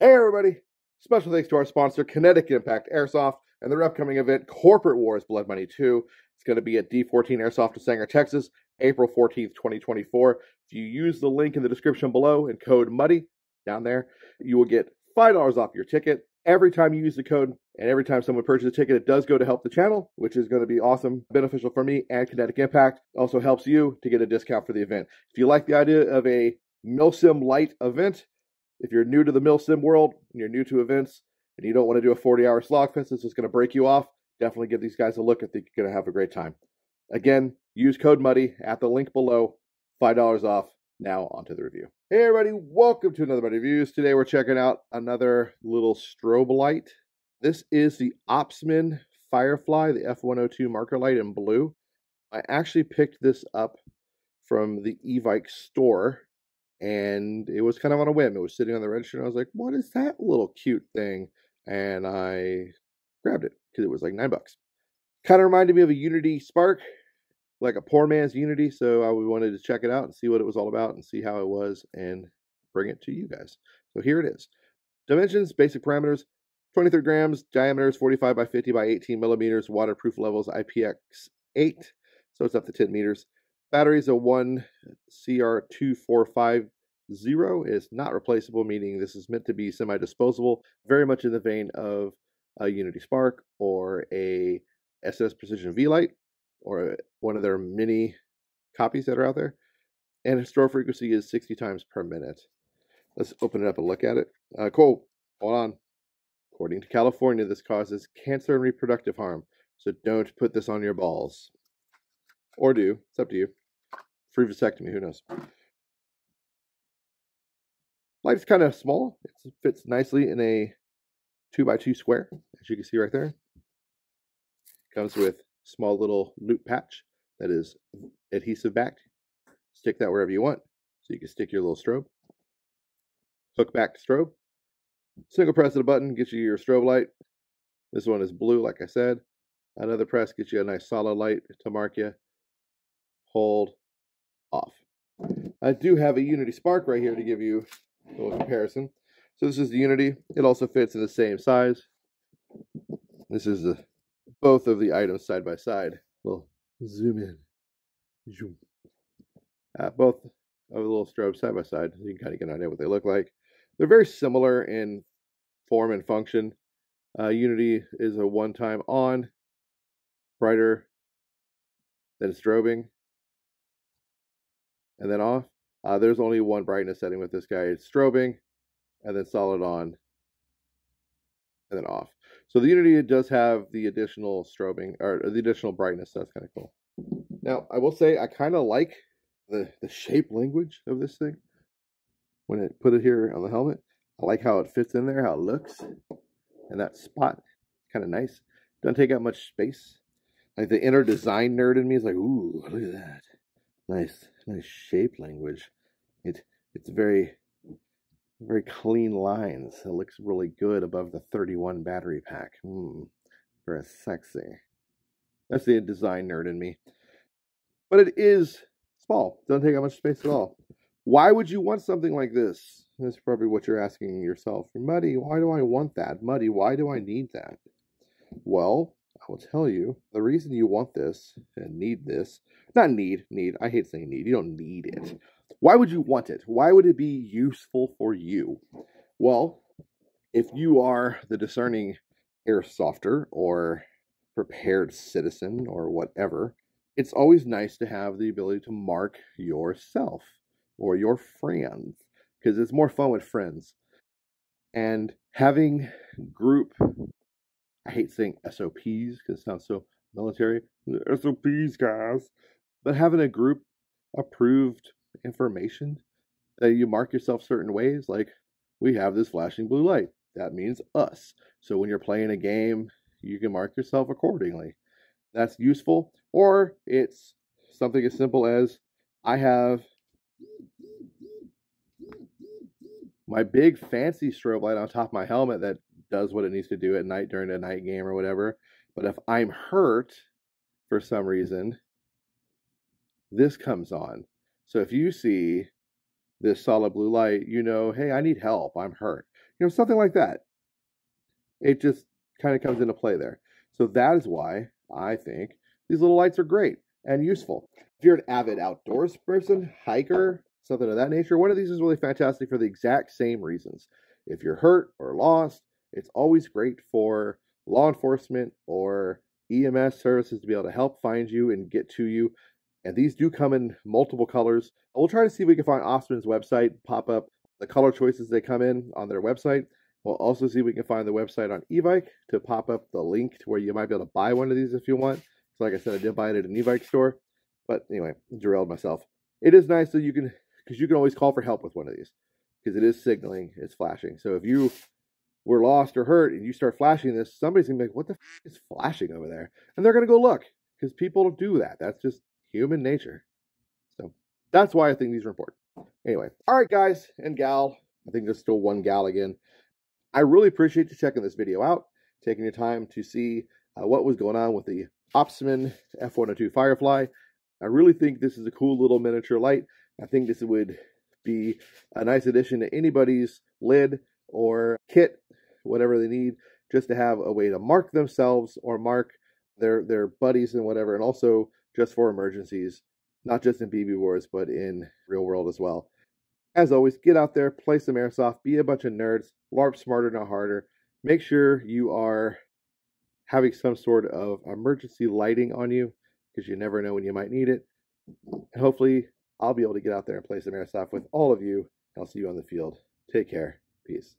Hey everybody! Special thanks to our sponsor, Kinetic Impact Airsoft, and their upcoming event, Corporate Wars Blood Money 2. It's going to be at D14 Airsoft in Sanger, Texas, April 14th, 2024. If you use the link in the description below and code MUDDY down there, you will get $5 off your ticket every time you use the code, and every time someone purchases a ticket, it does go to help the channel, which is going to be awesome, beneficial for me and Kinetic Impact. Also helps you to get a discount for the event. If you like the idea of a Milsim Light event, if you're new to the Milsim world and you're new to events and you don't want to do a 40-hour slog fest, it's just going to break you off, definitely give these guys a look. I think you're going to have a great time. Again, use code MUDDY at the link below, $5 off. Now onto the review. Hey everybody, welcome to another Muddy Reviews. Today we're checking out another little strobe light. This is the OPSMEN Firefly, the F102 marker light in blue. I actually picked this up from the Evike store, and it was kind of on a whim. It was sitting on the register, and I was like, what is that little cute thing? And I grabbed it because it was like $9. Kind of reminded me of a Unity Spark, like a poor man's Unity, so I wanted to check it out and see what it was all about and see how it was and bring it to you guys. So here it is. Dimensions, basic parameters, 23 grams, diameter is 45 by 50 by 18 millimeters, waterproof levels IPX8, so it's up to 10 meters. Battery is a 1 CR2450. Is not replaceable, meaning this is meant to be semi-disposable, very much in the vein of a Unity Spark or a SS Precision V-Light, or one of their mini copies that are out there. And its store frequency is 60 times per minute. Let's open it up and look at it. Cool. Hold on. According to California, this causes cancer and reproductive harm. So don't put this on your balls. Or do. It's up to you. Free vasectomy, who knows. Light's kind of small. It fits nicely in a 2x2 square, as you can see right there. Comes with small little loop patch that is adhesive backed. Stick that wherever you want. So you can stick your little strobe. Hook back to strobe. Single press of the button gets you your strobe light. This one is blue, like I said. Another press gets you a nice solid light to mark you. Hold off. I do have a Unity Spark right here to give you a little comparison. So this is the Unity. It also fits in the same size. This is both of the items side by side. We'll zoom in. Zoom. Both of the little strobes side by side. You can kind of get an idea what they look like. They're very similar in form and function. Unity is a one-time on, brighter than strobing, and then off. There's only one brightness setting with this guy. It's strobing, and then solid on, and then off. So the Unity does have the additional strobing, or the additional brightness, so that's kind of cool. Now, I will say I kind of like the shape language of this thing. When I put it here on the helmet, I like how it fits in there, how it looks. And that spot, kind of nice. Doesn't take up much space. Like the inner design nerd in me is like, ooh, look at that. Nice shape language. It's very clean lines. It looks really good above the 31 battery pack. Very sexy. That's the design nerd in me. But it is small. Doesn't take up much space at all. Why would you want something like this? That's probably what you're asking yourself. Muddy, why do I want that? Muddy, why do I need that? Well, I will tell you, the reason you want this and need this, not need, I hate saying need, you don't need it. Why would you want it? Why would it be useful for you? Well, if you are the discerning airsofter or prepared citizen or whatever, it's always nice to have the ability to mark yourself or your friends, because it's more fun with friends. And having group, I hate saying SOPs because it sounds so military, SOPs guys, but having a group approved information that you mark yourself certain ways, like we have this flashing blue light, that means us. So when you're playing a game, you can mark yourself accordingly. That's useful. Or it's something as simple as I have my big fancy strobe light on top of my helmet that does what it needs to do at night during a night game or whatever. But if I'm hurt for some reason, this comes on. So if you see this solid blue light, you know, hey, I need help. I'm hurt. something like that. It just kind of comes into play there. So that is why I think these little lights are great and useful. If you're an avid outdoors person, hiker, something of that nature, one of these is really fantastic for the exact same reasons. If you're hurt or lost, it's always great for law enforcement or EMS services to be able to help find you and get to you. And these do come in multiple colors. We'll try to see if we can find Opsmen's website, pop up the color choices they come in on their website. We'll also see if we can find the website on Evike to pop up the link to where you might be able to buy one of these if you want. So like I said, I did buy it at an Evike store. But anyway, derailed myself. It is nice that because you can always call for help with one of these. Because it is signaling, it's flashing. So if you were lost or hurt and you start flashing this, somebody's going to be like, what the f is flashing over there? And they're going to go look. Because people do that. That's just human nature. So that's why I think these are important. Anyway, all right, guys and gal. I think there's still one gal again. I really appreciate you checking this video out, taking your time to see what was going on with the Opsmen F102 Firefly. I really think this is a cool little miniature light. I think this would be a nice addition to anybody's lid or kit, whatever they need, just to have a way to mark themselves or mark their buddies and whatever, and also just for emergencies, not just in BB wars, but in real world as well. As always, get out there, play some Airsoft, be a bunch of nerds, LARP smarter, not harder. Make sure you are having some sort of emergency lighting on you, because you never know when you might need it. And hopefully, I'll be able to get out there and play some Airsoft with all of you. I'll see you on the field. Take care. Peace.